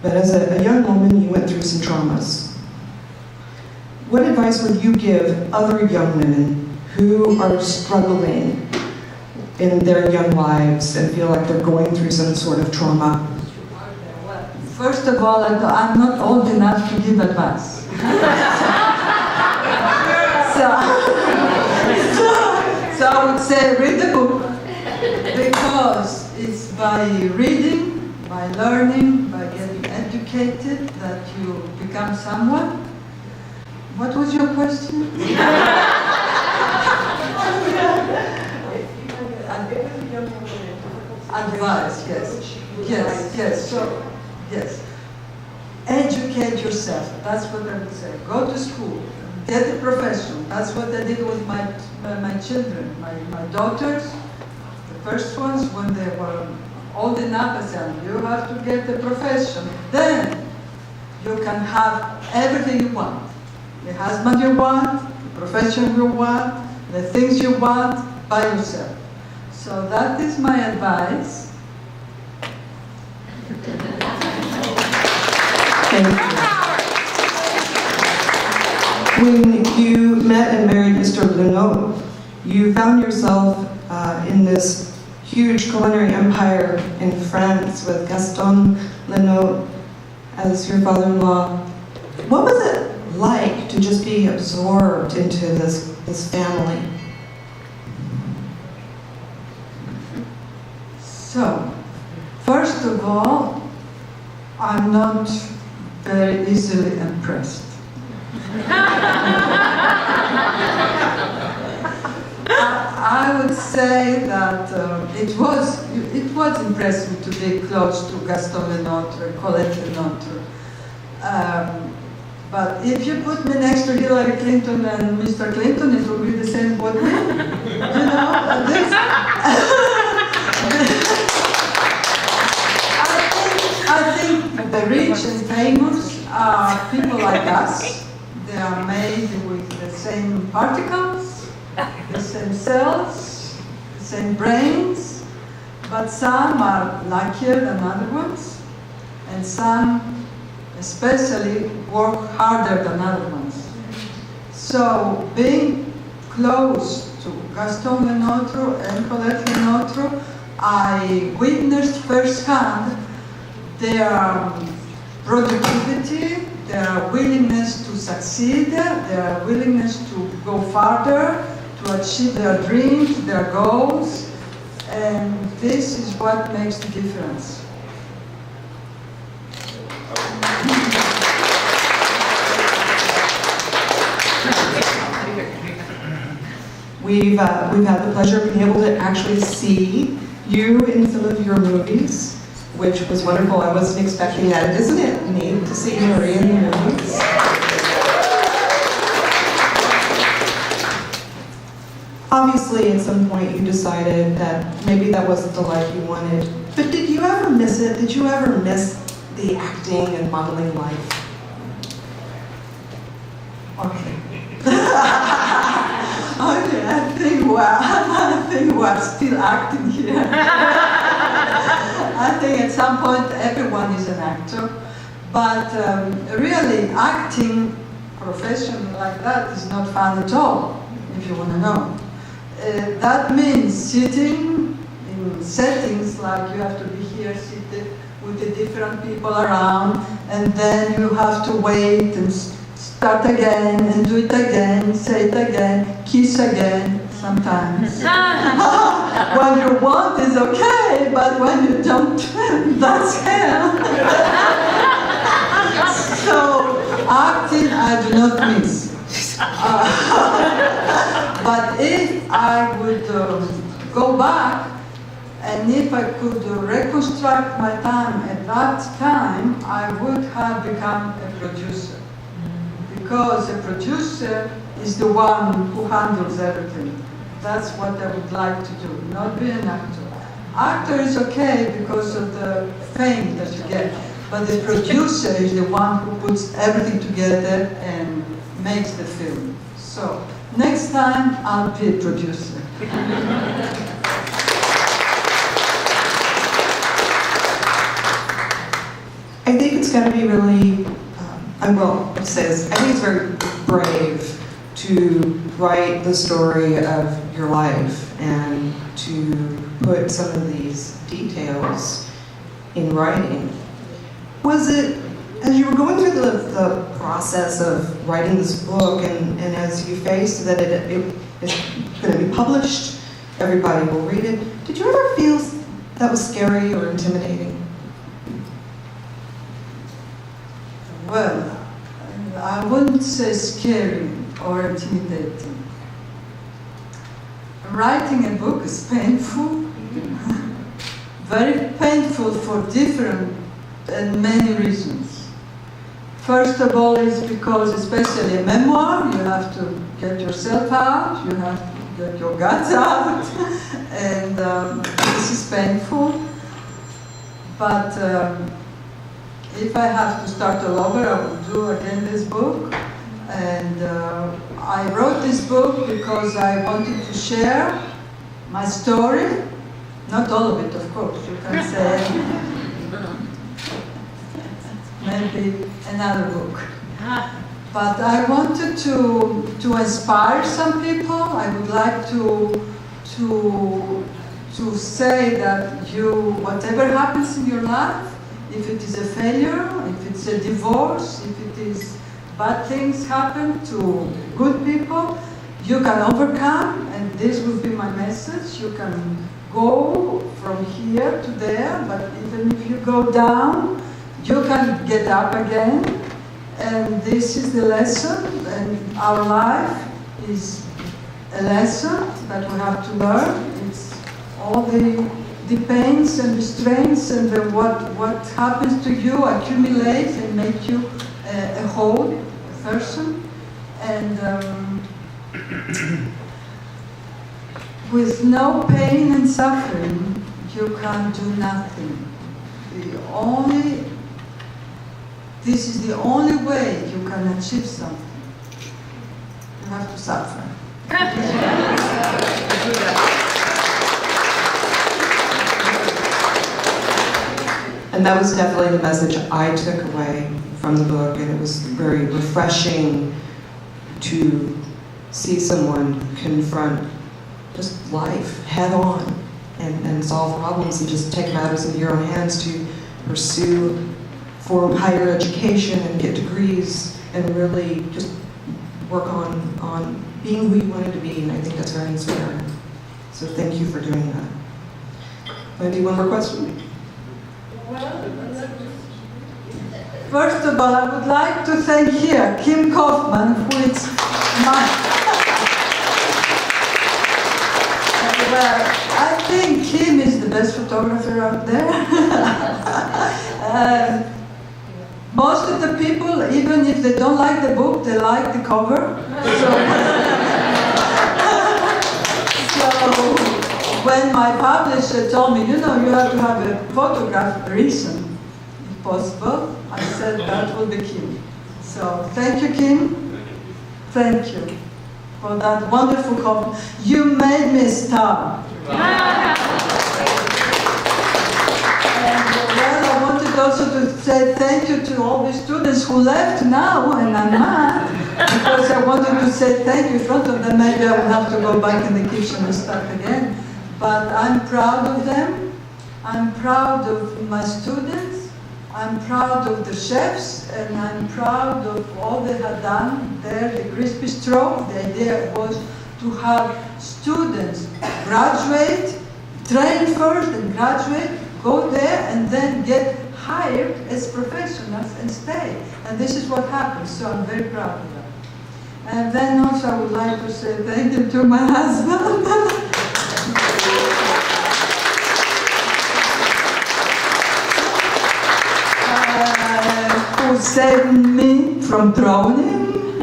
but as a young woman, you went through some traumas. What advice would you give other young women who are struggling in their young lives and feel like they're going through some sort of trauma? First of all, I'm not old enough to give advice. So I would say read the book, because it's by reading, by learning, by getting educated that you become someone. What was your question? Advice, yes. Yes. So, yes. Educate yourself. That's what I would say. Go to school. Get a profession. That's what I did with my children, my daughters. The first ones, when they were old enough, I said, you have to get a profession. Then you can have everything you want. The husband you want, the profession you want, the things you want by yourself. So that is my advice. Thank you. When you met and married Mr. LeNotre, you found yourself in this huge culinary empire in France with Gaston LeNotre as your father-in-law. What was it like to just be absorbed into this family? So, first of all, I'm not very easily impressed. I would say that it was impressive to be close to Gaston LeNotre, Colette LeNotre. But if you put me next to Hillary Clinton and Mr. Clinton, it will be the same for me. You know, this. I think the rich and famous are people like us. They are made with the same particles, the same cells, the same brains, but some are luckier than other ones, and some especially work harder than other ones. So being close to Gaston LeNotre and Colette LeNotre, I witnessed firsthand their productivity, their willingness to succeed, their willingness to go farther, to achieve their dreams, their goals, and this is what makes the difference. We've had the pleasure of being able to actually see you in some of your movies, which was wonderful. I wasn't expecting that. Isn't it neat to see Marie in the movies? Obviously, at some point you decided that maybe that wasn't the life you wanted. But did you ever miss it? Did you ever miss the acting and modeling life? Okay. Okay, I think we're still acting here. I think at some point everyone is an actor, but really acting profession like that is not fun at all, if you want to know. That means sitting in settings like you have to be here seated with the different people around, and then you have to wait and start again and do it again, say it again, kiss again sometimes. What you want is okay, but when you don't, that's hell. So acting I do not miss. But if I would go back, and if I could reconstruct my time at that time, I would have become a producer. Because a producer is the one who handles everything. That's what I would like to do, not be an actor. Actor is okay because of the fame that you get, but the producer is the one who puts everything together and makes the film. So, next time I'll be a producer. I think it's got to be really, I will say this, I think it's very brave to write the story of your life and to put some of these details in writing. Was it, as you were going through the process of writing this book and as you faced that it is going to be published, everybody will read it, did you ever feel that was scary or intimidating? Well, I wouldn't say scary or intimidating. Writing a book is painful, very painful for different and many reasons. First of all, is because, especially a memoir, you have to get yourself out, you have to get your guts out, and this is painful. But if I have to start all over, I will do again this book. And I wrote this book because I wanted to share my story. Not all of it, of course, you can say. Maybe another book. But I wanted to inspire some people. I would like to say that whatever happens in your life, if it is a failure, if it's a divorce, if it is bad things happen to good people, you can overcome, and this will be my message. You can go from here to there, but even if you go down, you can get up again. And this is the lesson, and our life is a lesson that we have to learn. It's all the pains and the strains and what happens to you accumulates and make you a whole person. And with no pain and suffering, you can do nothing. This is the only way you can achieve something. You have to suffer. And that was definitely the message I took away from the book, and it was very refreshing to see someone confront just life head on and solve problems and just take matters into your own hands to pursue for higher education and get degrees and really just work on being who you wanted to be, and I think that's very inspiring. So thank you for doing that. Maybe one more question? First of all, I would like to thank here Kim Kaufman, who is I think Kim is the best photographer out there. Most of the people, even if they don't like the book, they like the cover. So when my publisher told me, you have to have a photograph recent, if possible, I said that will be Kim. So thank you, Kim. Thank you for that wonderful cover. You made me a star. I wanted also to say thank you to all the students who left now, and I'm mad, because I wanted to say thank you in front of them. Maybe I will have to go back in the kitchen and start again. But I'm proud of them. I'm proud of my students. I'm proud of the chefs, and I'm proud of all they had done there, the Crispy Straw. The idea was to have students graduate, train first and graduate, go there and then get hired as professionals and stay. And this is what happened, so I'm very proud of that. And then also I would like to say thank you to my husband. Who saved me from drowning.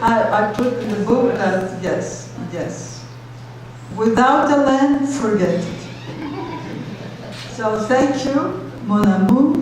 I put in the book that yes. Without the land, forget it. So thank you, mon amour.